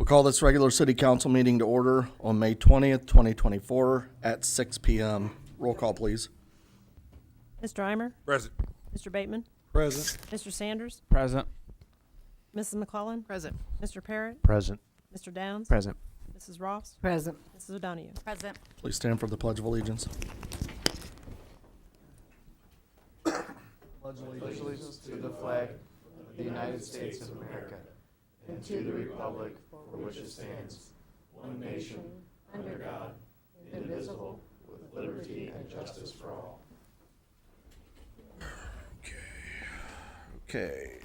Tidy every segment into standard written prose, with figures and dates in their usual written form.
We'll call this regular city council meeting to order on May 20th, 2024 at 6 p.m. Roll call, please. Mr. Eimer? Present. Mr. Bateman? Present. Mr. Sanders? Present. Mrs. McClellan? Present. Mr. Parrott? Present. Mr. Downs? Present. Mrs. Ross? Present. Mrs. O'Donoghue? Present. Please stand for the Pledge of Allegiance. Pledge allegiance to the flag of the United States of America and to the republic for which it stands, one nation, under God, indivisible, with liberty and justice for all. Okay.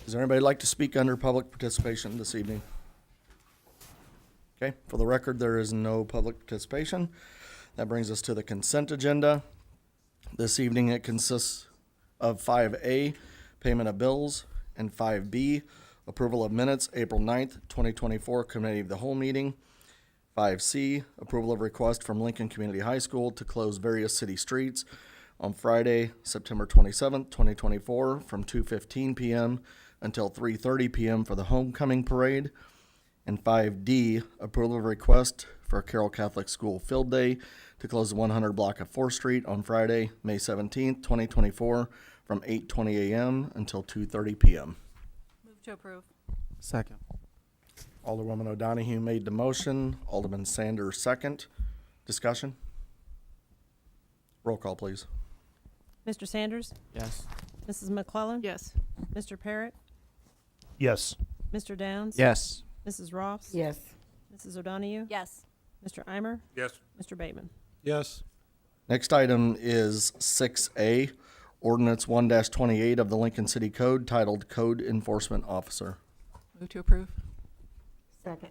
Does anybody like to speak under public participation this evening? Okay, for the record, there is no public participation. That brings us to the consent agenda. This evening, it consists of 5A, payment of bills, and 5B, approval of minutes, April 9th, 2024, Committee of the Whole meeting. 5C, approval of request from Lincoln Community High School to close various city streets on Friday, September 27th, 2024, from 2:15 p.m. until 3:30 p.m. for the homecoming parade. And 5D, approval of request for Carroll Catholic School Field Day to close the 100 block of 4th Street on Friday, May 17th, 2024, from 8:20 a.m. until 2:30 p.m. Move to approve. Second. Alderwoman O'Donoghue made the motion. Alderman Sanders second. Discussion? Roll call, please. Mr. Sanders? Yes. Mrs. McClellan? Yes. Mr. Parrott? Yes. Mr. Downs? Yes. Mrs. Ross? Yes. Mrs. O'Donoghue? Yes. Mr. Eimer? Yes. Mr. Bateman? Yes. Next item is 6A, Ordinance 1-28 of the Lincoln City Code titled Code Enforcement Officer. Move to approve. Second.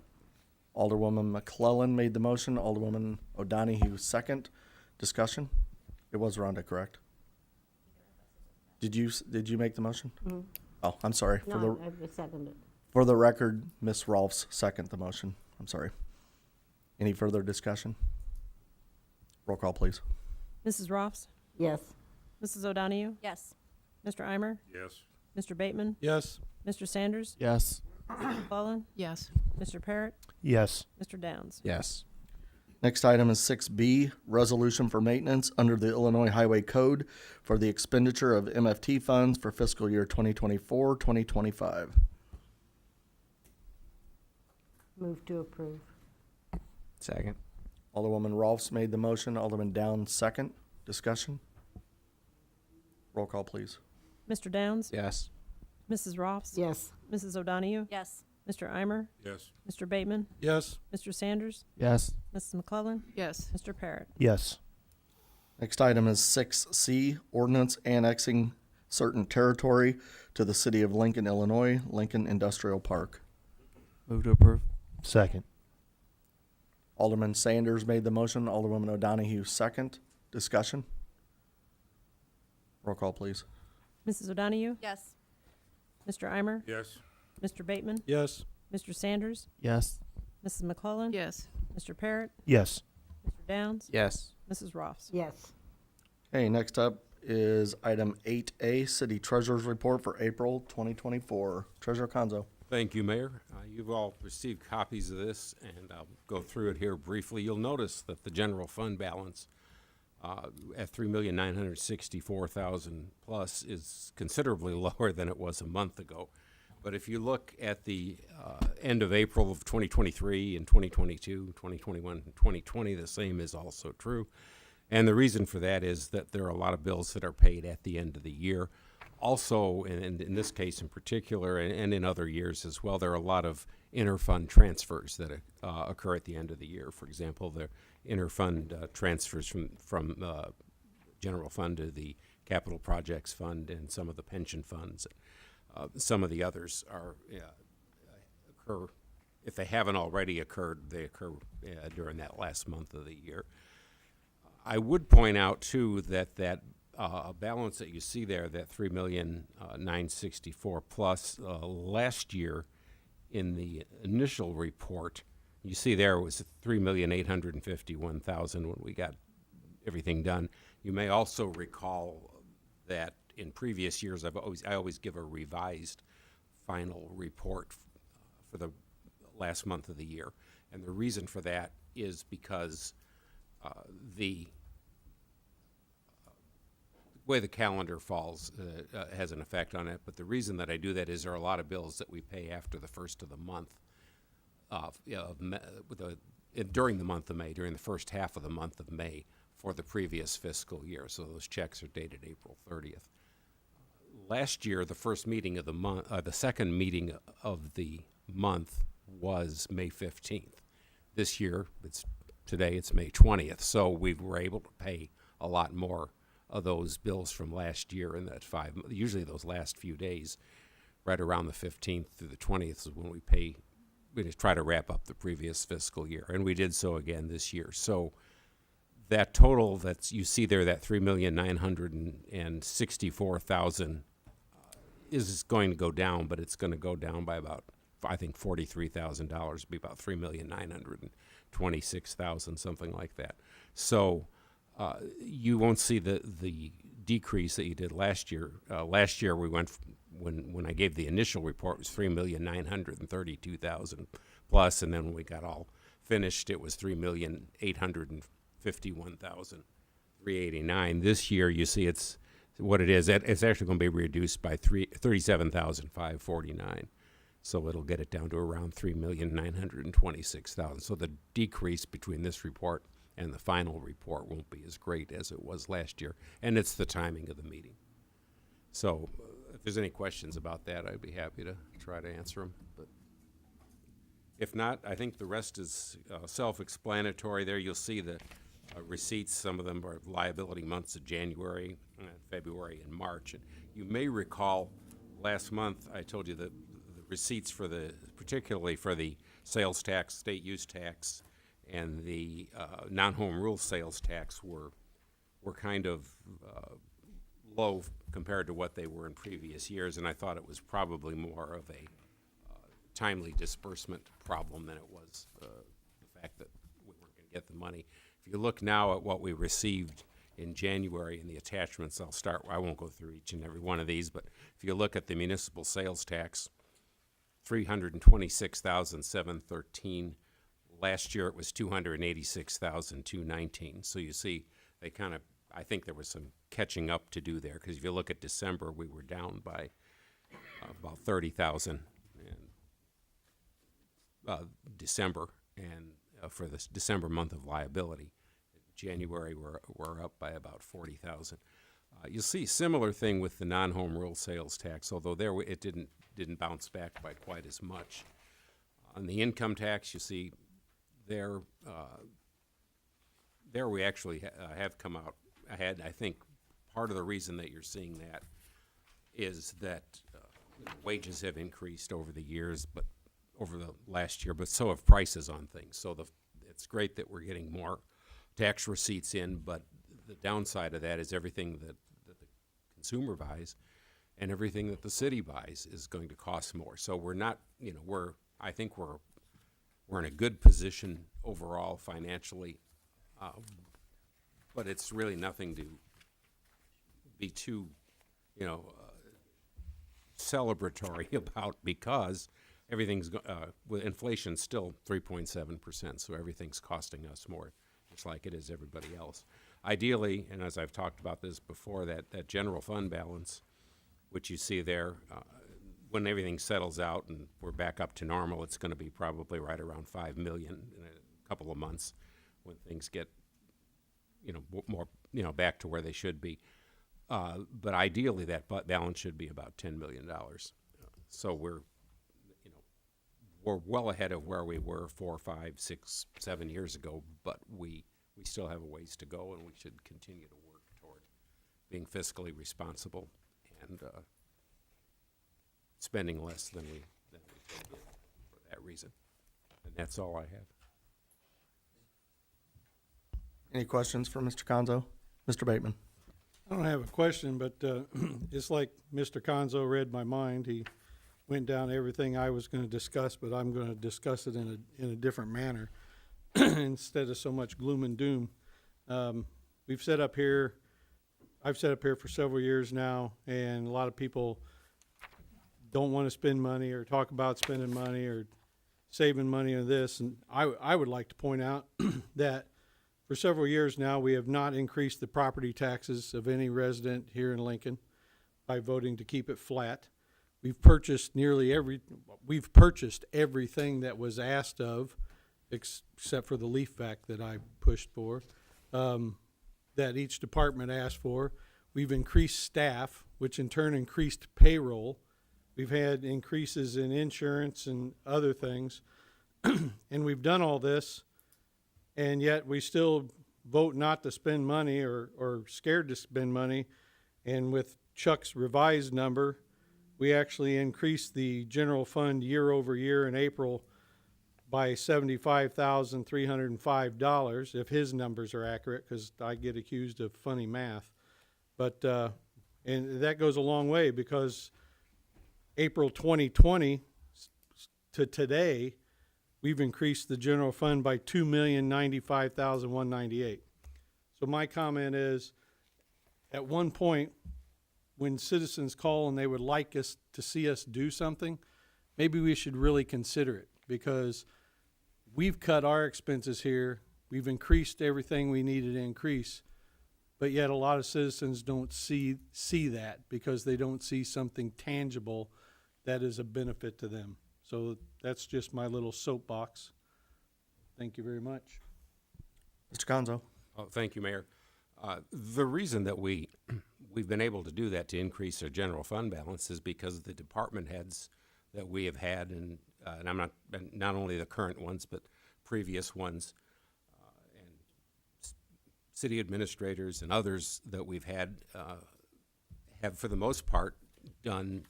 Alderwoman McClellan made the motion. Alderwoman O'Donoghue second. Discussion? It was Rhonda, correct? Did you make the motion? Mm-hmm. Oh, I'm sorry. No, I seconded it. For the record, Ms. Rolfs second the motion. I'm sorry. Any further discussion? Roll call, please. Mrs. Ross? Yes. Mrs. O'Donoghue? Yes. Mr. Eimer? Yes. Mr. Bateman? Yes. Mr. Sanders? Yes. Mrs. McClellan? Yes. Mr. Parrott? Yes. Mr. Downs? Yes. Next item is 6B, resolution for maintenance under the Illinois Highway Code for the expenditure of MFT funds for fiscal year 2024-2025. Move to approve. Second. Alderwoman Rolfs made the motion. Alderman Downs second. Discussion? Roll call, please. Mr. Downs? Yes. Mrs. Ross? Yes. Mrs. O'Donoghue? Yes. Mr. Eimer? Yes. Mr. Bateman? Yes. Mr. Sanders? Yes. Mrs. McClellan? Yes. Mr. Parrott? Yes. Next item is 6C, ordinance annexing certain territory to the city of Lincoln, Illinois, Lincoln Industrial Park. Move to approve. Second. Alderman Sanders made the motion. Alderwoman O'Donoghue second. Discussion? Roll call, please. Mrs. O'Donoghue? Yes. Mr. Eimer? Yes. Mr. Bateman? Yes. Mr. Sanders? Yes. Mrs. McClellan? Yes. Mr. Parrott? Yes. Mr. Downs? Yes. Mrs. Ross? Yes. Okay, next up is item 8A, City Treasurer's Report for April 2024. Treasurer Conzo. Thank you, Mayor. You've all received copies of this, and I'll go through it here briefly. You'll notice that the general fund balance at $3,964,000 plus is considerably lower than it was a month ago. But if you look at the end of April of 2023 and 2022, 2021, and 2020, the same is also true. And the reason for that is that there are a lot of bills that are paid at the end of the year. Also, and in this case in particular, and in other years as well, there are a lot of interfund transfers that occur at the end of the year. For example, the interfund transfers from general fund to the capital projects fund and some of the pension funds. Some of the others occur, if they haven't already occurred, they occur during that last month of the year. I would point out too that balance that you see there, that $3,964,000 plus last year in the initial report, you see there was $3,851,000 when we got everything done. You may also recall that in previous years, I always give a revised final report for the last month of the year. And the reason for that is because the way the calendar falls has an effect on it. But the reason that I do that is there are a lot of bills that we pay after the first of the month, during the month of May, during the first half of the month of May for the previous fiscal year. So those checks are dated April 30th. Last year, the first meeting of the month, the second meeting of the month was May 15th. This year, today it's May 20th. So we were able to pay a lot more of those bills from last year in that usually those last few days, right around the 15th through the 20th is when we just try to wrap up the previous fiscal year. And we did so again this year. So that total that you see there, that $3,964,000 is going to go down, but it's going to go down by about, I think, $43,000, be about $3,926,000, something like that. So you won't see the decrease that you did last year. Last year we went when I gave the initial report, it was $3,932,000 plus, and then when we got all finished, it was $3,851,389. This year, you see, it's what it is. It's actually going to be reduced by $37,549. So it'll get it down to around $3,926,000. So the decrease between this report and the final report won't be as great as it was last year, and it's the timing of the meeting. So if there's any questions about that, I'd be happy to try to answer them. But if not, I think the rest is self-explanatory. There you'll see the receipts. Some of them are liability months of January, February, and March. And you may recall last month I told you that the receipts for particularly for the sales tax, state use tax, and the non-home rule sales tax were kind of low compared to what they were in previous years, and I thought it was probably more of a timely disbursement problem than it was the fact that we weren't going to get the money. If you look now at what we received in January in the attachments, I won't go through each and every one of these, but if you look at the municipal sales tax, $326,713. Last year it was $286,219. So you see, I think there was some catching up to do there, because if you look at December, we were down by about 30,000 in December, and for this December month of liability. January we're up by about 40,000. You'll see similar thing with the non-home rule sales tax, although there it didn't bounce back by quite as much. On the income tax, you see there we actually have come out ahead. I think part of the reason that you're seeing that is that wages have increased over the years, but over the last year, but so have prices on things. So it's great that we're getting more tax receipts in, but the downside of that is everything that the consumer buys and everything that the city buys is going to cost more. So we're not, I think we're in a good position overall financially, but it's really nothing to be too, celebratory about, because everything's with inflation still 3.7%, so everything's costing us more, just like it is everybody else. Ideally, and as I've talked about this before, that general fund balance, which you see there, when everything settles out and we're back up to normal, it's going to be probably right around $5 million in a couple of months when things get, more, back to where they should be. But ideally, that balance should be about $10 million. So we're well ahead of where we were 4, 5, 6, 7 years ago, but we still have a ways to go, and we should continue to work toward being fiscally responsible and spending less than we did for that reason. And that's all I have. Any questions for Mr. Conzo? Mr. Bateman? I don't have a question, but it's like Mr. Conzo read my mind. He went down everything I was going to discuss, but I'm going to discuss it in a different manner instead of so much gloom and doom. I've sat up here for several years now, and a lot of people don't want to spend money or talk about spending money or saving money on this. And I would like to point out that for several years now, we have not increased the property taxes of any resident here in Lincoln by voting to keep it flat. We've purchased everything that was asked of, except for the leaf vac that I pushed for, that each department asked for. We've increased staff, which in turn increased payroll. We've had increases in insurance and other things. And we've done all this, and yet we still vote not to spend money or scared to spend money. And with Chuck's revised number, we actually increased the general fund year over year in April by $75,305, if his numbers are accurate, because I get accused of funny math. But, and that goes a long way, because April 2020 to today, we've increased the general fund by $2,095,198. So my comment is, at one point, when citizens call and they would like us to see us do something, maybe we should really consider it, because we've cut our expenses here, we've increased everything we needed to increase, but yet a lot of citizens don't see that, because they don't see something tangible that is a benefit to them. So that's just my little soapbox. Thank you very much. Mr. Conzo. Oh, thank you, Mayor. The reason that we've been able to do that, to increase our general fund balance, is because of the department heads that we have had, and I'm not only the current ones, but previous ones, and city administrators and others that we've had have, for the most part, done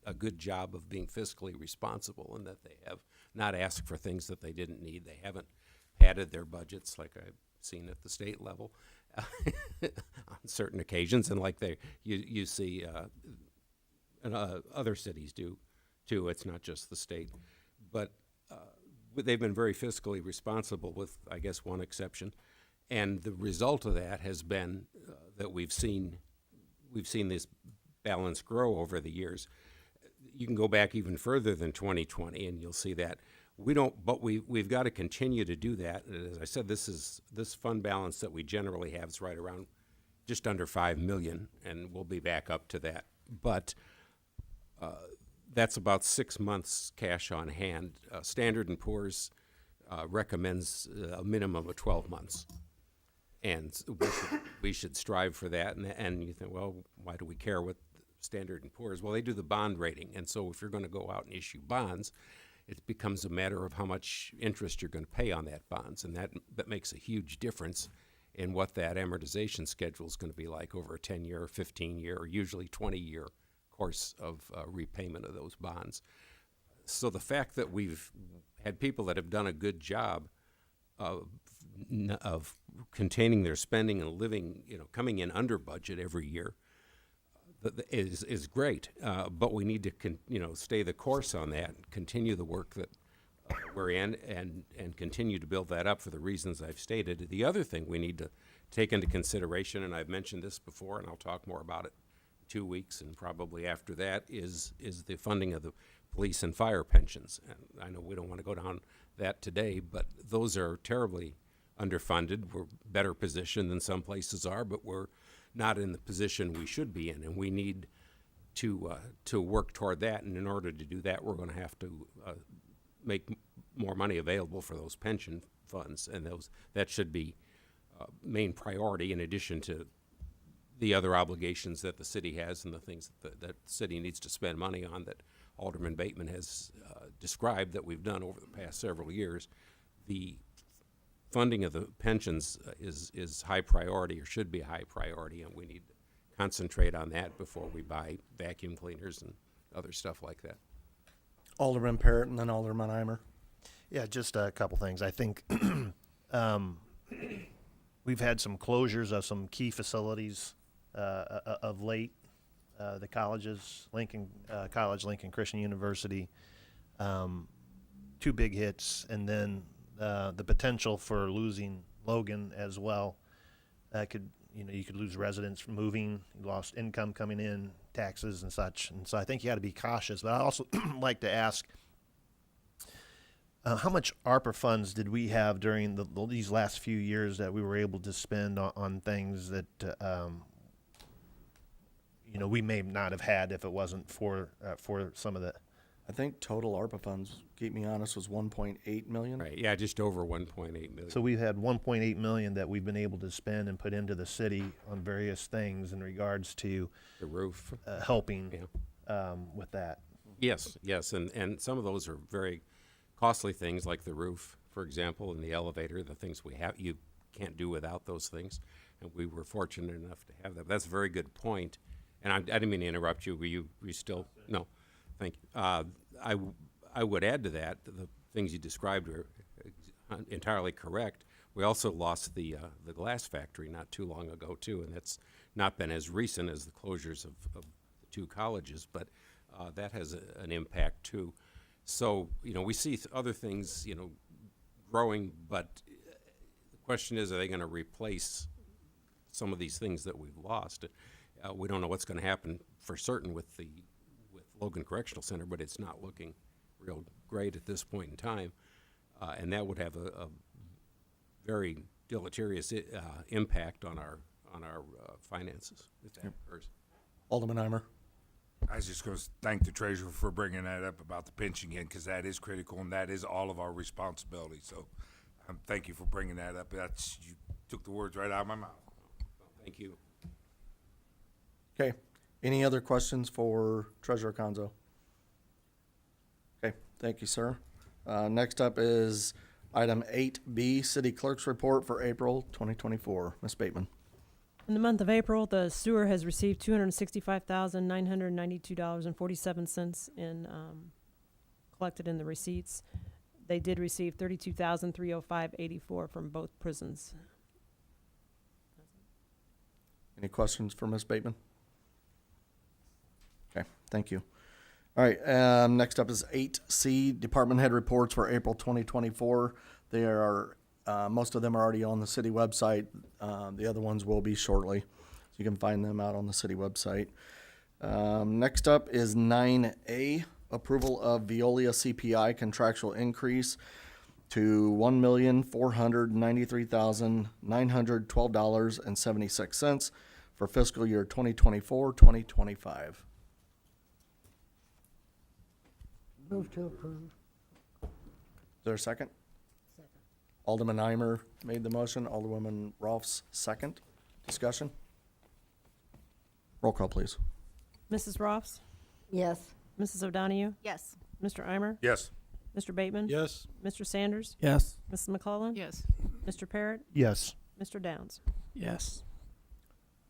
a good job of being fiscally responsible, and that they have not asked for things that they didn't need. They haven't padded their budgets like I've seen at the state level on certain occasions, and like you see other cities do too. It's not just the state, but they've been very fiscally responsible, with, I guess, one exception. And the result of that has been that we've seen this balance grow over the years. You can go back even further than 2020, and you'll see that we've got to continue to do that. And as I said, this fund balance that we generally have is right around just under 5 million, and we'll be back up to that. But that's about 6 months cash on hand. Standard & Poor's recommends a minimum of 12 months. And we should strive for that. And you think, well, why do we care what Standard & Poor's? Well, they do the bond rating. And so if you're going to go out and issue bonds, it becomes a matter of how much interest you're going to pay on that bonds. And that makes a huge difference in what that amortization schedule is going to be like over a 10-year, 15-year, or usually 20-year course of repayment of those bonds. So the fact that we've had people that have done a good job of containing their spending and living, coming in under budget every year, is great. But we need to stay the course on that, and continue the work that we're in, and continue to build that up for the reasons I've stated. The other thing we need to take into consideration, and I've mentioned this before, and I'll talk more about it in 2 weeks and probably after that, is the funding of the police and fire pensions. And I know we don't want to go down that today, but those are terribly underfunded. We're better positioned than some places are, but we're not in the position we should be in, and we need to work toward that. And in order to do that, we're going to have to make more money available for those pension funds, and that should be main priority, in addition to the other obligations that the city has and the things that the city needs to spend money on that Alderman Bateman has described that we've done over the past several years. The funding of the pensions is high priority, or should be high priority, and we need to concentrate on that before we buy vacuum cleaners and other stuff like that. Alderman Parrott and then Alderman Eimer. Yeah, just a couple things. I think we've had some closures of some key facilities of late. The colleges, Lincoln College, Lincoln Christian University, 2 big hits, and then the potential for losing Logan as well. You could lose residents from moving, you lost income coming in, taxes and such. And so I think you got to be cautious. But I also like to ask, How much ARPA funds did we have during these last few years that we were able to spend on things that, we may not have had if it wasn't for some of the, I think total ARPA funds, keep me honest, was 1.8 million. Right, yeah, just over 1.8 million. so we've had 1.8 million that we've been able to spend and put into the city on various things in regards to The roof. helping Yeah. with that. Yes, yes, and some of those are very costly things, like the roof, for example, and the elevator, the things you can't do without those things. And we were fortunate enough to have that. That's a very good point. And I didn't mean to interrupt you. Were you still? No, thank you. I would add to that, the things you described are entirely correct. We also lost the glass factory not too long ago, too, and that's not been as recent as the closures of the two colleges, but that has an impact, too. So, we see other things, growing, but the question is, are they going to replace some of these things that we've lost? We don't know what's going to happen for certain with Logan Correctional Center, but it's not looking real great at this point in time, and that would have a very deleterious impact on our finances if that occurs. Alderman Eimer. I was just going to thank the treasurer for bringing that up about the pension again, because that is critical and that is all of our responsibility. So, thank you for bringing that up. You took the words right out of my mouth. Thank you. Okay. Any other questions for Treasurer Conzo? Okay, thank you, sir. Next up is item 8B, City Clerk's Report for April 2024. Ms. Bateman. In the month of April, the sewer has received $265,992.47 in collected in the receipts. They did receive $32,305.84 from both prisons. Any questions for Ms. Bateman? Okay, thank you. All right, next up is 8C, Department Head Reports for April 2024. They are, most of them are already on the city website. The other ones will be shortly. So you can find them out on the city website. Next up is 9A, approval of Veolia CPI contractual increase to $1,493,912.76 for fiscal year 2024-2025. Move to approve. Is there a second? Second. Alderman Eimer made the motion. Alderwoman Rolfs, second. Discussion? Roll call, please. Mrs. Ross? Yes. Mrs. O'Donoghue? Yes. Mr. Eimer? Yes. Mr. Bateman? Yes. Mr. Sanders? Yes. Mrs. McClellan? Yes. Mr. Parrott? Yes. Mr. Downs? Yes.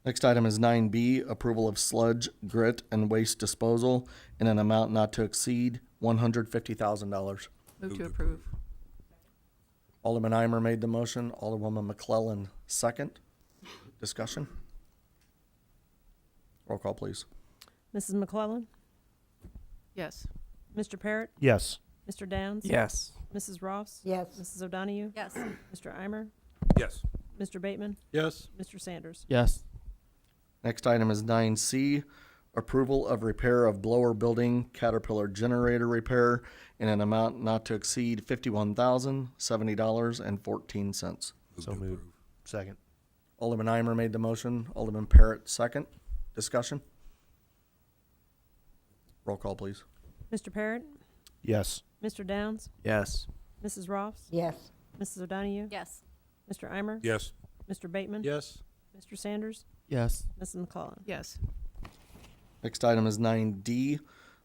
Next item is 9B, approval of sludge, grit, and waste disposal in an amount not to exceed $150,000. Move to approve. Alderman Eimer made the motion. Alderwoman McClellan, second. Discussion? Roll call, please. Mrs. McClellan? Yes. Mr. Parrott? Yes. Mr. Downs? Yes. Mrs. Ross? Yes. Mrs. O'Donoghue? Yes. Mr. Eimer? Yes. Mr. Bateman? Yes. Mr. Sanders? Yes. Next item is 9C, approval of repair of blower building Caterpillar generator repair in an amount not to exceed $51,070.14. So moved. Second. Alderman Eimer made the motion. Alderman Parrott, second. Discussion? Roll call, please. Mr. Parrott? Yes. Mr. Downs? Yes. Mrs. Ross? Yes. Mrs. O'Donoghue? Yes. Mr. Eimer? Yes. Mr. Bateman? Yes. Mr. Sanders? Yes. Mrs. McClellan? Yes. Next item is 9D,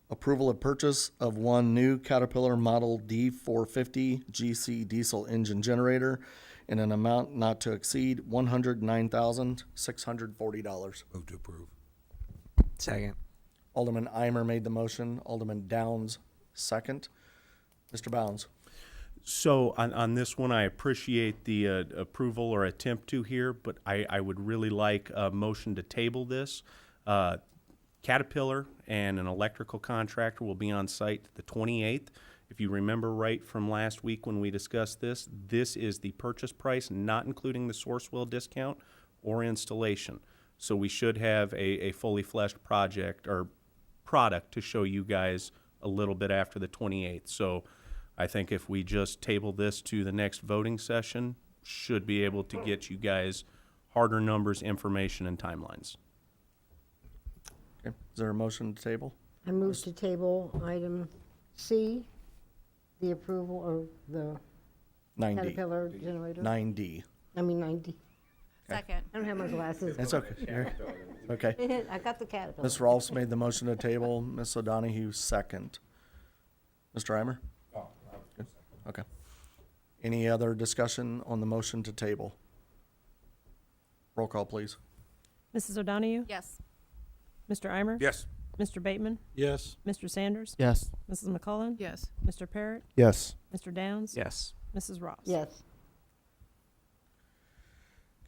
approval of purchase of one new Caterpillar Model D450 GC diesel engine generator in an amount not to exceed $109,640. Move to approve. Second. Alderman Eimer made the motion. Alderman Downs, second. Mr. Bounds. So on this one, I appreciate the approval or attempt to here, but I would really like a motion to table this. Caterpillar and an electrical contractor will be on site the 28th. If you remember right from last week when we discussed this, this is the purchase price, not including the Sourcewell discount or installation. So we should have a fully fleshed project or product to show you guys a little bit after the 28th. So I think if we just table this to the next voting session, should be able to get you guys harder numbers, information, and timelines. Okay, is there a motion to table? I move to table item C, the approval of the 9D. Caterpillar generator. 9D. I mean 90. Second. I don't have my glasses. It's okay. Okay. I got the Caterpillar. Ms. Rolfs made the motion to table. Ms. O'Donohue, second. Mr. Eimer? Good. Okay. Any other discussion on the motion to table? Roll call, please. Mrs. O'Donohue? Yes. Mr. Eimer? Yes. Mr. Bateman? Yes. Mr. Sanders? Yes. Mrs. McCullen? Yes. Mr. Parrott? Yes. Mr. Downs? Yes. Mrs. Ross? Yes.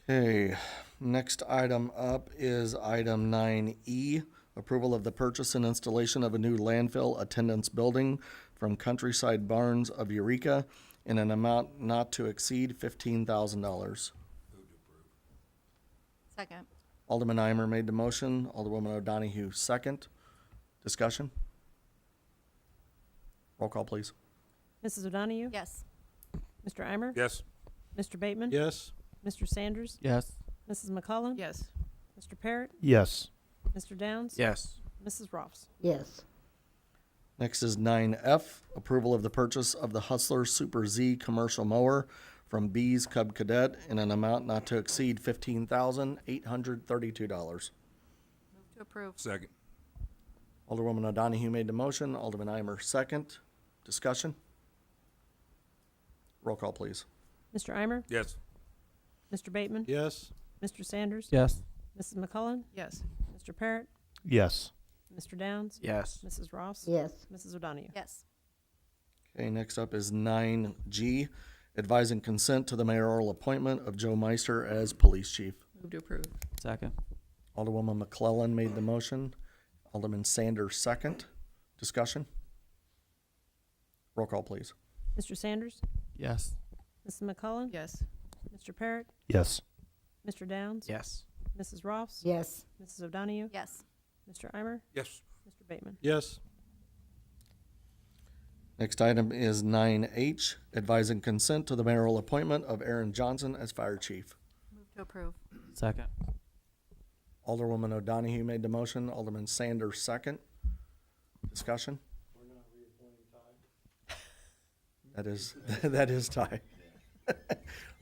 Okay, next item up is item 9E, approval of the purchase and installation of a new landfill attendance building from Countryside Barns of Eureka in an amount not to exceed $15,000. Second. Alderman Eimer made the motion. Alderwoman O'Donohue, second. Discussion? Roll call, please. Mrs. O'Donohue? Yes. Mr. Eimer? Yes. Mr. Bateman? Yes. Mr. Sanders? Yes. Mrs. McCullen? Yes. Mr. Parrott? Yes. Mr. Downs? Yes. Mrs. Ross? Yes. Next is 9F, approval of the purchase of the Hustler Super Z commercial mower from Bees Cub Cadet in an amount not to exceed $15,832. Move to approve. Second. Alderwoman O'Donohue made the motion. Alderman Eimer, second. Discussion? Roll call, please. Mr. Eimer? Yes. Mr. Bateman? Yes. Mr. Sanders? Yes. Mrs. McCullen? Yes. Mr. Parrott? Yes. Mr. Downs? Yes. Mrs. Ross? Yes. Mrs. O'Donohue? Yes. Okay, next up is 9G, advising consent to the mayoral appointment of Joe Meister as police chief. Move to approve. Second. Alderwoman McClellan made the motion. Alderman Sanders, second. Discussion? Roll call, please. Mr. Sanders? Yes. Mrs. McCullen? Yes. Mr. Parrott? Yes. Mr. Downs? Yes. Mrs. Ross? Yes. Mrs. O'Donohue? Yes. Mr. Eimer? Yes. Mr. Bateman? Yes. Next item is 9H, advising consent to the mayoral appointment of Aaron Johnson as fire chief. Move to approve. Second. Alderwoman O'Donohue made the motion. Alderman Sanders, second. Discussion? That is Ty.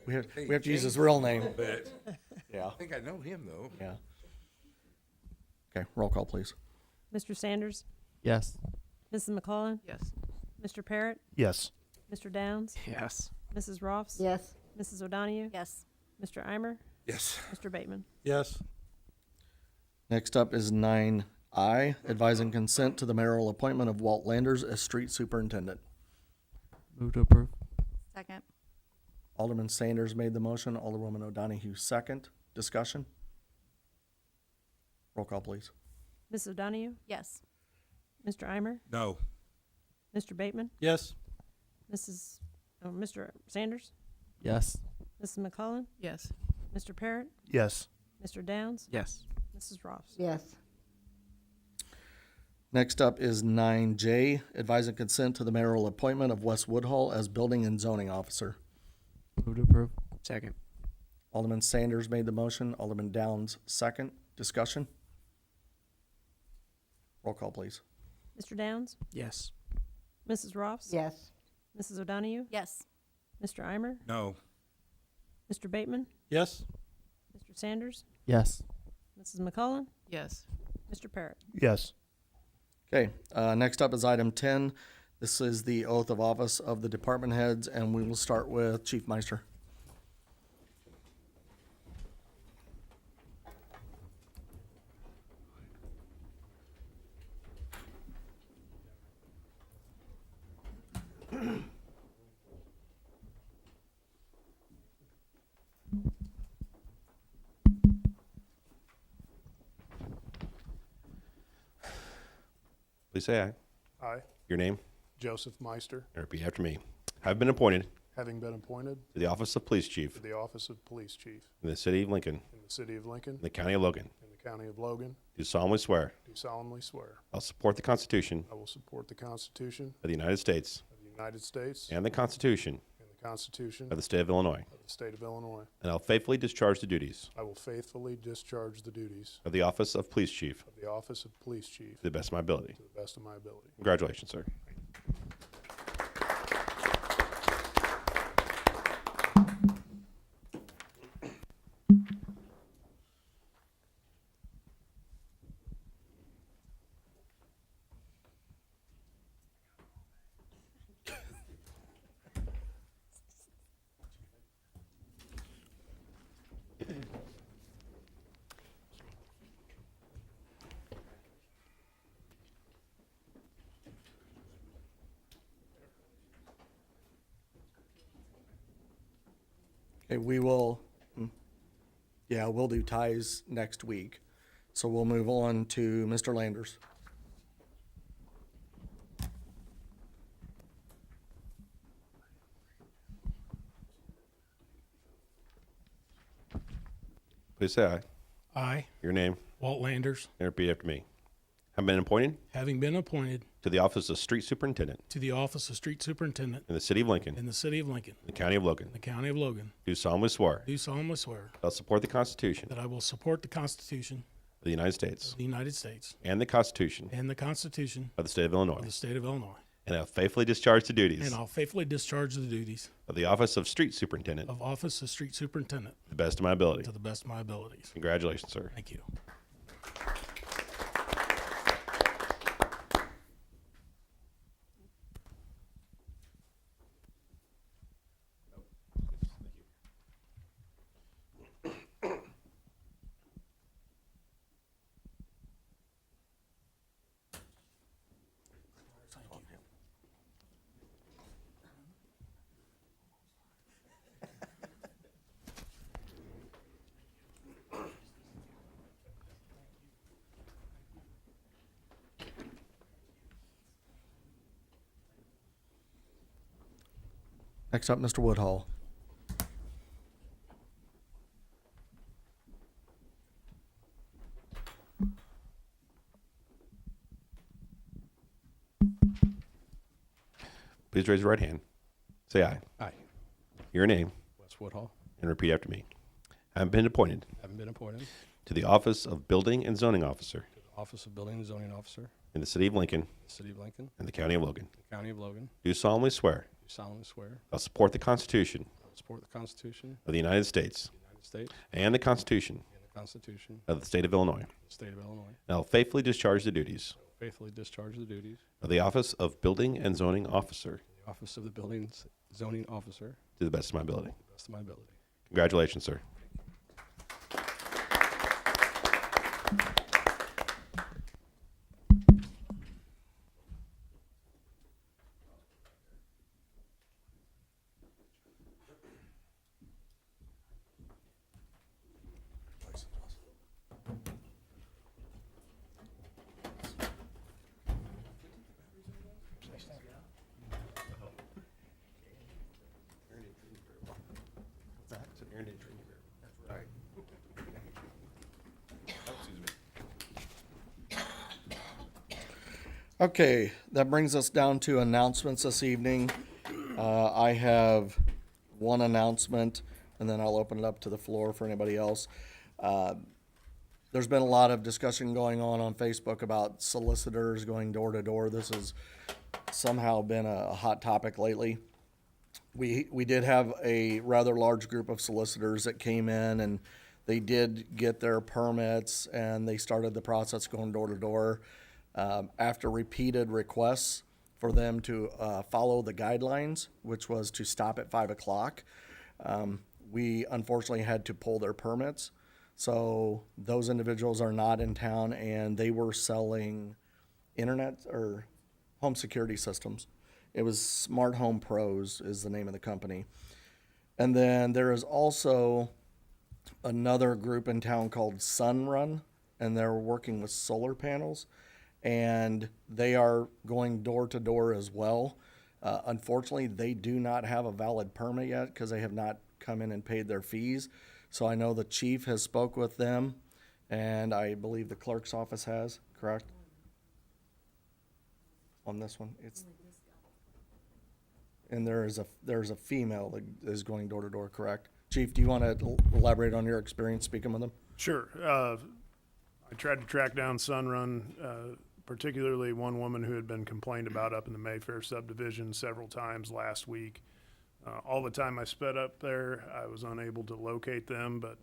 We have to use his real name. But Yeah, I think I know him though. yeah. Okay, roll call, please. Mr. Sanders? Yes. Mrs. McCullen? Yes. Mr. Parrott? Yes. Mr. Downs? Yes. Mrs. Ross? Yes. Mrs. O'Donohue? Yes. Mr. Eimer? Yes. Mr. Bateman? Yes. Next up is 9I, advising consent to the mayoral appointment of Walt Landers as street superintendent. Move to approve. Second. Alderman Sanders made the motion. Alderwoman O'Donohue, second. Discussion? Roll call, please. Mrs. O'Donohue? Yes. Mr. Eimer? No. Mr. Bateman? Yes. Mr. Sanders? Yes. Mrs. McCullen? Yes. Mr. Parrott? Yes. Mr. Downs? Yes. Mrs. Ross? Yes. Next up is 9J, advising consent to the mayoral appointment of Wes Woodhull as building and zoning officer. Move to approve. Second. Alderman Sanders made the motion. Alderman Downs, second. Discussion? Roll call, please. Mr. Downs? Yes. Mrs. Ross? Yes. Mrs. O'Donohue? Yes. Mr. Eimer? No. Mr. Bateman? Yes. Mr. Sanders? Yes. Mrs. McCullen? Yes. Mr. Parrott? Yes. Okay, next up is item 10. This is the oath of office of the department heads, and we will start with Chief Meister. Please say aye. I, Your name, Joseph Meister, and repeat after me. Have been appointed having been appointed to the office of police chief to the office of police chief in the city of Lincoln, in the city of Lincoln, in the county of Logan, in the county of Logan, do solemnly swear do solemnly swear I'll support the Constitution I will support the Constitution of the United States of the United States and the Constitution and the Constitution of the State of Illinois, of the State of Illinois. and I'll faithfully discharge the duties I will faithfully discharge the duties of the office of Police Chief of the office of Police Chief to the best of my ability. to the best of my ability. Congratulations, sir. Okay, we will, yeah, we'll do ties next week. So we'll move on to Mr. Landers. Please say aye. I, Your name Walt Landers, and repeat after me. Have been appointed having been appointed to the office of Street Superintendent to the office of Street Superintendent in the City of Lincoln, in the city of Lincoln, the County of Logan, the county of Logan, do solemnly swear do solemnly swear that I'll support the Constitution that I will support the Constitution of the United States of the United States and the Constitution and the Constitution of the State of Illinois, of the state of Illinois, and I'll faithfully discharge the duties and I'll faithfully discharge the duties of the office of Street Superintendent of office of Street Superintendent to the best of my ability. to the best of my abilities. Congratulations, sir. Thank you. Next up, Mr. Woodhull. Please raise your right hand. Say aye. Aye. Your name Wes Woodhull, and repeat after me. Have been appointed having been appointed to the office of Building and Zoning Officer to the Office of Building and Zoning Officer, in the City of Lincoln the City of Lincoln, and the County of Logan. the County of Logan, Do solemnly swear do solemnly swear I'll support the Constitution I will support the Constitution of the United States of the United States and the Constitution and the Constitution of the State of Illinois, of the State of Illinois. and I'll faithfully discharge the duties Faithfully discharge the duties of the office of Building and Zoning Officer of the Office of the Building Zoning Officer to the best of my ability. to the best of my ability. Congratulations, sir. Okay, that brings us down to announcements this evening. I have one announcement, and then I'll open it up to the floor for anybody else. There's been a lot of discussion going on Facebook about solicitors going door to door. This has somehow been a hot topic lately. We did have a rather large group of solicitors that came in, and they did get their permits, and they started the process going door to door. After repeated requests for them to follow the guidelines, which was to stop at 5 o'clock, we unfortunately had to pull their permits. So those individuals are not in town, and they were selling internet or home security systems. It was Smart Home Pros is the name of the company. And then there is also another group in town called Sunrun, and they're working with solar panels, and they are going door to door as well. Unfortunately, they do not have a valid permit yet because they have not come in and paid their fees. So I know the chief has spoke with them, and I believe the clerk's office has, correct? On this one, it's And there's a female that is going door to door, correct? Chief, do you want to elaborate on your experience speaking with them? Sure. I tried to track down Sunrun, particularly one woman who had been complained about up in the Mayfair subdivision several times last week. All the time I sped up there, I was unable to locate them, but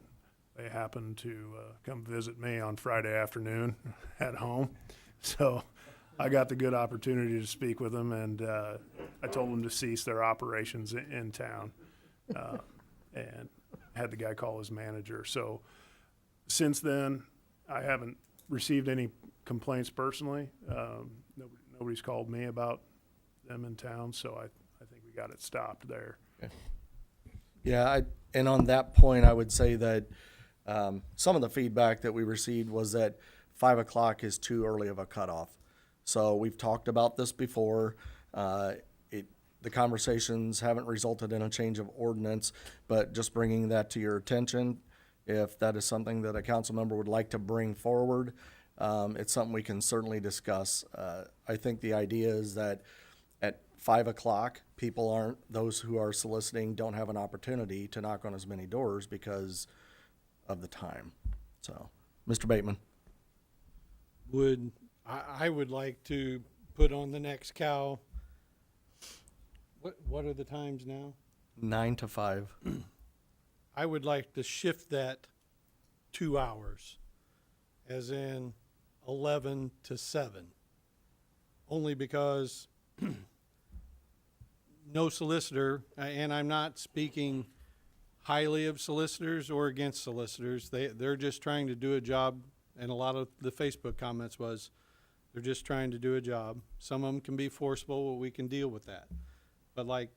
they happened to come visit me on Friday afternoon at home. So I got the good opportunity to speak with them, and I told them to cease their operations in town, and had the guy call his manager. So since then, I haven't received any complaints personally. Nobody's called me about them in town, so I think we got it stopped there. Yeah, and on that point, I would say that some of the feedback that we received was that 5 o'clock is too early of a cutoff. So we've talked about this before. The conversations haven't resulted in a change of ordinance, but just bringing that to your attention, if that is something that a council member would like to bring forward, it's something we can certainly discuss. I think the idea is that at 5 o'clock, those who are soliciting don't have an opportunity to knock on as many doors because of the time. So, Mr. Bateman. I would like to put on the next cow. What are the times now? 9 to 5. I would like to shift that 2 hours, as in 11 to 7. Only because no solicitor, and I'm not speaking highly of solicitors or against solicitors. They're just trying to do a job, and a lot of the Facebook comments was they're just trying to do a job. Some of them can be forceful, but we can deal with that. But like,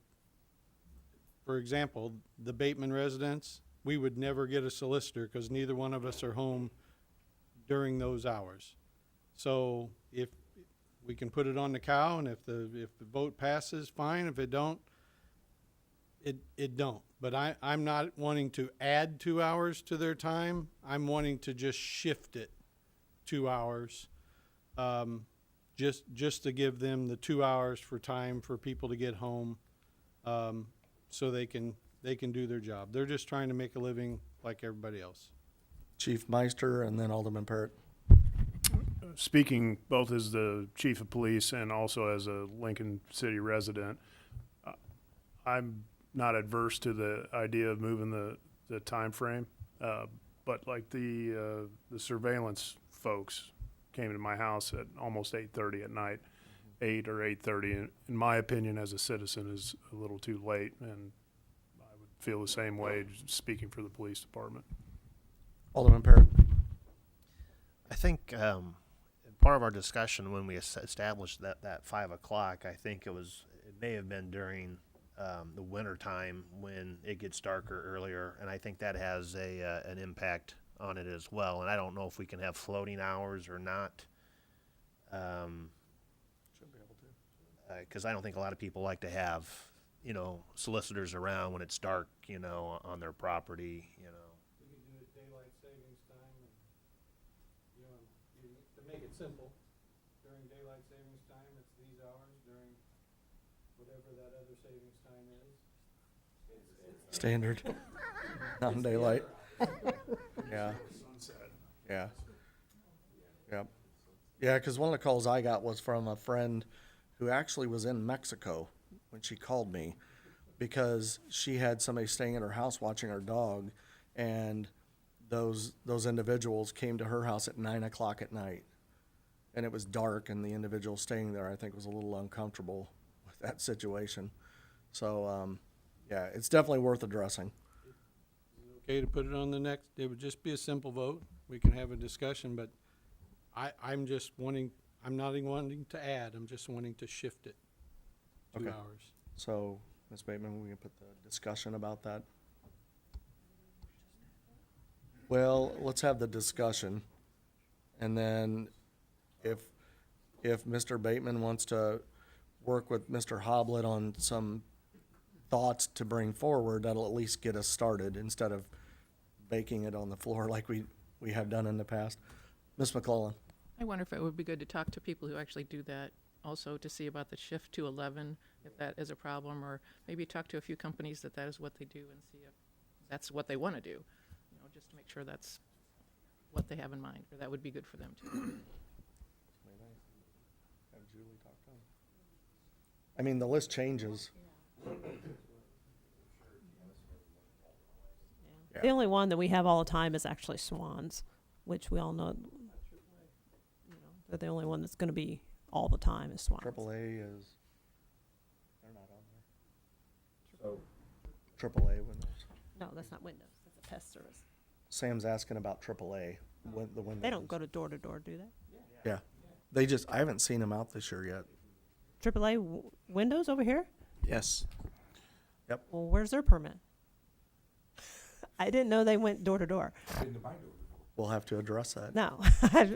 for example, the Bateman residents, we would never get a solicitor because neither one of us are home during those hours. So if we can put it on the cow, and if the vote passes, fine. If it don't, it don't. But I'm not wanting to add 2 hours to their time. I'm wanting to just shift it 2 hours, just to give them the 2 hours for time for people to get home, so they can do their job. They're just trying to make a living like everybody else. Chief Meister and then Alderman Parrott. Speaking both as the chief of police and also as a Lincoln City resident, I'm not adverse to the idea of moving the time frame, but like the surveillance folks came to my house at almost 8:30 at night. 8 or 8:30, in my opinion, as a citizen, is a little too late, and I would feel the same way speaking for the police department. Alderman Parrott. I think part of our discussion when we established that 5 o'clock, I think it may have been during the winter time when it gets darker earlier, and I think that has an impact on it as well. And I don't know if we can have floating hours or not. Because I don't think a lot of people like to have, solicitors around when it's dark, on their property, We can do it daylight savings time, and, to make it simple, during daylight savings time, it's these hours, during whatever that other savings time is. Standard. Non-daylight. Yeah. Yeah. Yep. Yeah, because one of the calls I got was from a friend who actually was in Mexico when she called me, because she had somebody staying at her house watching her dog, and those individuals came to her house at 9 o'clock at night, and it was dark, and the individual staying there, I think, was a little uncomfortable with that situation. So, yeah, it's definitely worth addressing. Okay to put it on the next, it would just be a simple vote. We can have a discussion, but I'm not even wanting to add, I'm just wanting to shift it 2 Okay. hours. So, Ms. Bateman, we can put the discussion about that. Well, let's have the discussion, and then if Mr. Bateman wants to work with Mr. Hoblet on some thoughts to bring forward, that'll at least get us started instead of baking it on the floor like we have done in the past. Ms. McClellan. I wonder if it would be good to talk to people who actually do that also, to see about the shift to 11, if that is a problem, or maybe talk to a few companies that is what they do and see if that's what they want to do, you know, just to make sure that's what they have in mind, or that would be good for them too. I mean, the list changes. Yeah. The only one that we have all the time is actually Swans, which we all know, you know, they're the only one that's gonna be all the time is Swans. AAA is, they're not on there. So, AAA windows. No, that's not Windows, that's a pest service. Sam's asking about AAA, the windows. They don't go to door, do they? Yeah. They just, I haven't seen them out this year yet. AAA Windows over here? Yes. Yep. Well, where's their permit? I didn't know they went door to door. We'll have to address that. No,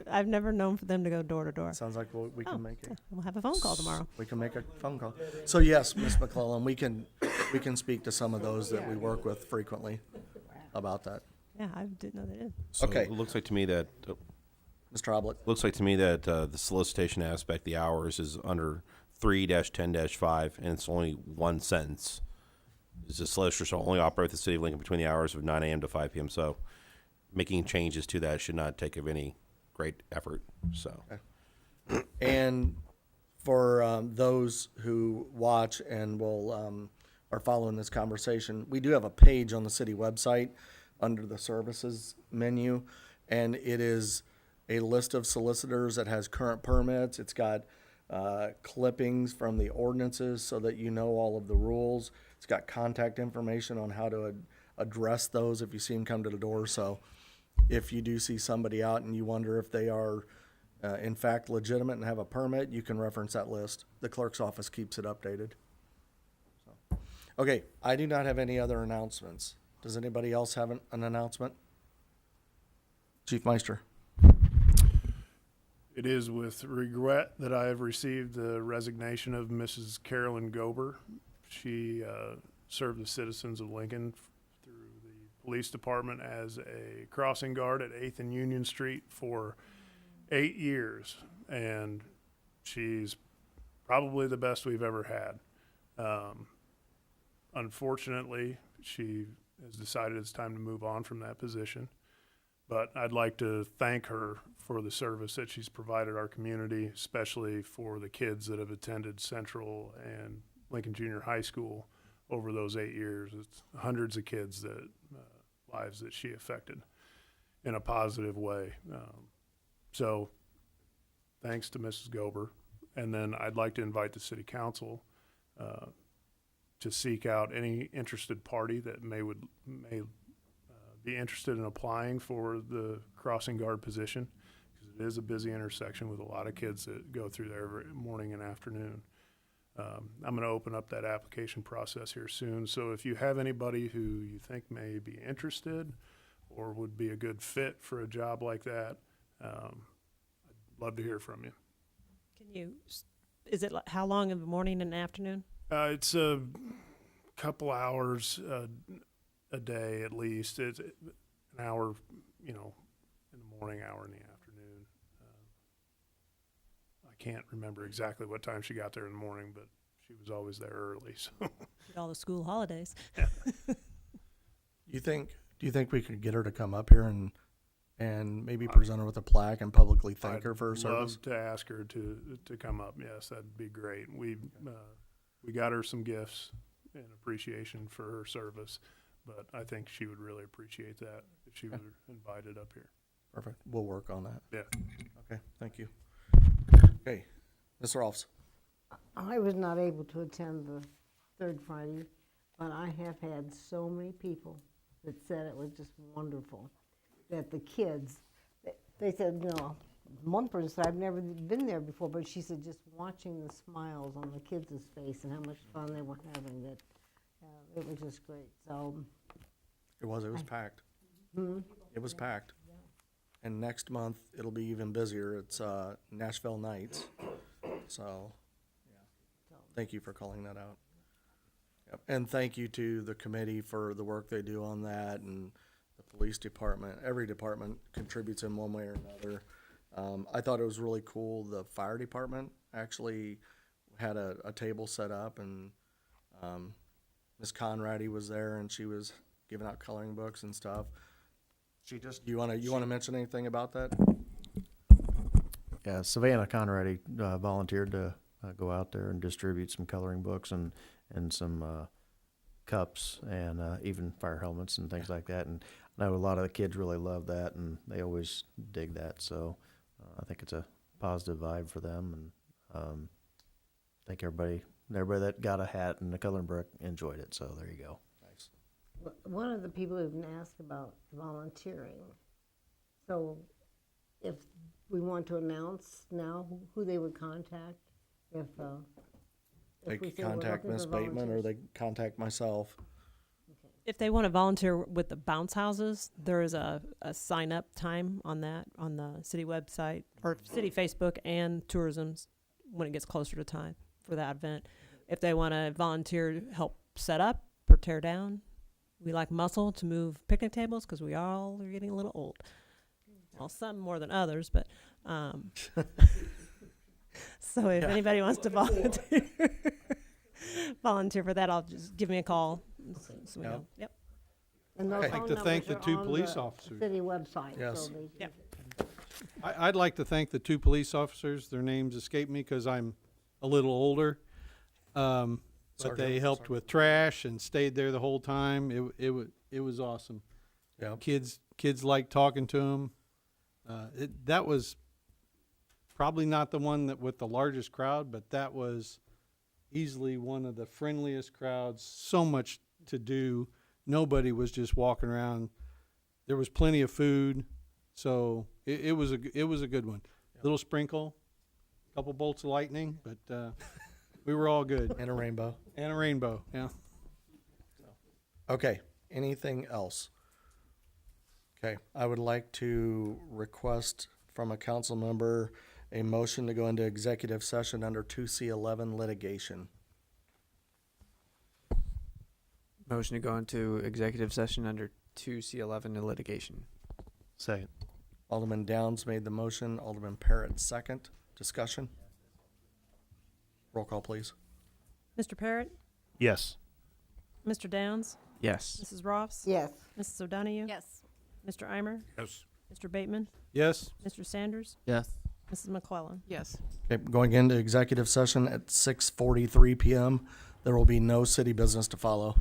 I've never known for them to go door to door. Sounds like we can make it. We'll have a phone call tomorrow. We can make a phone call. So yes, Ms. McClellan, we can speak to some of those that we work with frequently about that. Yeah, I didn't know they did. So Okay. It looks like to me that, Mr. Oblit. looks like to me that the solicitation aspect, the hours, is under 3-10-5, and it's only one sentence. Is the solicitor shall only operate the city of Lincoln between the hours of 9 a.m. to 5 p.m. So making changes to that should not take of any great effort, so. And for those who watch and will are following this conversation, we do have a page on the city website under the services menu, and it is a list of solicitors that has current permits. It's got clippings from the ordinances so that you know all of the rules. It's got contact information on how to address those if you see them come to the door. So if you do see somebody out and you wonder if they are in fact legitimate and have a permit, you can reference that list. The clerk's office keeps it updated. So, okay, I do not have any other announcements. Does anybody else have an announcement? Chief Meister. It is with regret that I have received the resignation of Mrs. Carolyn Gober. She served the citizens of Lincoln through the police department as a crossing guard at 8th and Union Street for 8 years, and she's probably the best we've ever had. Unfortunately, she has decided it's time to move on from that position. But I'd like to thank her for the service that she's provided our community, especially for the kids that have attended Central and Lincoln Junior High School over those 8 years. It's hundreds of kids that lives that she affected in a positive way. So thanks to Mrs. Gober. And then I'd like to invite the city council to seek out any interested party that may be interested in applying for the crossing guard position, because it is a busy intersection with a lot of kids that go through there every morning and afternoon. I'm going to open up that application process here soon. So if you have anybody who you think may be interested or would be a good fit for a job like that, I'd love to hear from you. Can you, is it how long in the morning and afternoon? It's a couple hours a day at least. It's an hour, in the morning, hour in the afternoon. I can't remember exactly what time she got there in the morning, but she was always there early. So Get all the school holidays. Do you think we could get her to come up here and maybe present her with a plaque and publicly thank her for her service? I'd love to ask her to come up. Yes, that'd be great. We got her some gifts in appreciation for her service, but I think she would really appreciate that if she were invited up here. Perfect. We'll work on that. Yeah. Okay, thank you. Okay, Ms. Rolfs. I was not able to attend the third Friday, but I have had so many people that said it was just wonderful, that the kids, they said, one person said, I've never been there before, but she said just watching the smiles on the kids' face and how much fun they were having, that it was just great. So It was packed. Hmm? It was packed. And next month, it'll be even busier. It's Nashville Nights. So, thank you for calling that out. Yep. And thank you to the committee for the work they do on that, and the police department. Every department contributes in one way or another. I thought it was really cool. The fire department actually had a table set up, and Miss Conrady was there, and she was giving out coloring books and stuff. You wanna mention anything about that? Yeah, Savannah Conrady volunteered to go out there and distribute some coloring books and some cups and even fire helmets and things like that. And I know a lot of the kids really love that, and they always dig that. So I think it's a positive vibe for them, and I think everybody that got a hat and a coloring book enjoyed it. So there you go. Nice. One of the people even asked about volunteering. So if we want to announce now who they would contact, if They we could say we're contact looking Miss for Bateman, or volunteers. they contact myself. If they want to volunteer with the bounce houses, there is a sign up time on that on the city website or city Facebook and tourism's when it gets closer to time for that event. If they want to volunteer to help set up or tear down, we like muscle to move picnic tables because we all are getting a little old. Well, some more than others, but so if anybody wants to volunteer for that, I'll just give me a call. So we Yep. know. Yep. And those Okay. I'd phone like to thank numbers the are two on police the officers. City website. Yes. So they Yep. I'd like to thank the two police officers. Their names escape me because I'm a little older. But Sergeant, they helped Sergeant. with trash and stayed there the whole time. It was awesome. Yep. Kids liked talking to them. That was probably not the one that with the largest crowd, but that was easily one of the friendliest crowds. So much to do. Nobody was just walking around. There was plenty of food, so it was a good one. Little sprinkle, couple bolts of lightning, but we were all good. And a rainbow. And a rainbow, yeah. Okay, anything else? Okay, I would like to request from a council member a motion to go into executive session under 2C11 litigation. Motion to go into executive session under 2C11 in litigation. Second. Alderman Downs made the motion, Alderman Parrott second. Discussion? Roll call, please. Mr. Parrott, Yes. Mr. Downs, Yes. Mrs. Ross, Yes. Mrs. O'Donoghue, Yes. Mr. Eimer, Yes. Mr. Bateman, Yes? Mr. Sanders, Yes. Mrs. McClellan. Yes. Okay, going into executive session at 6:43 PM. There will be no city business to follow.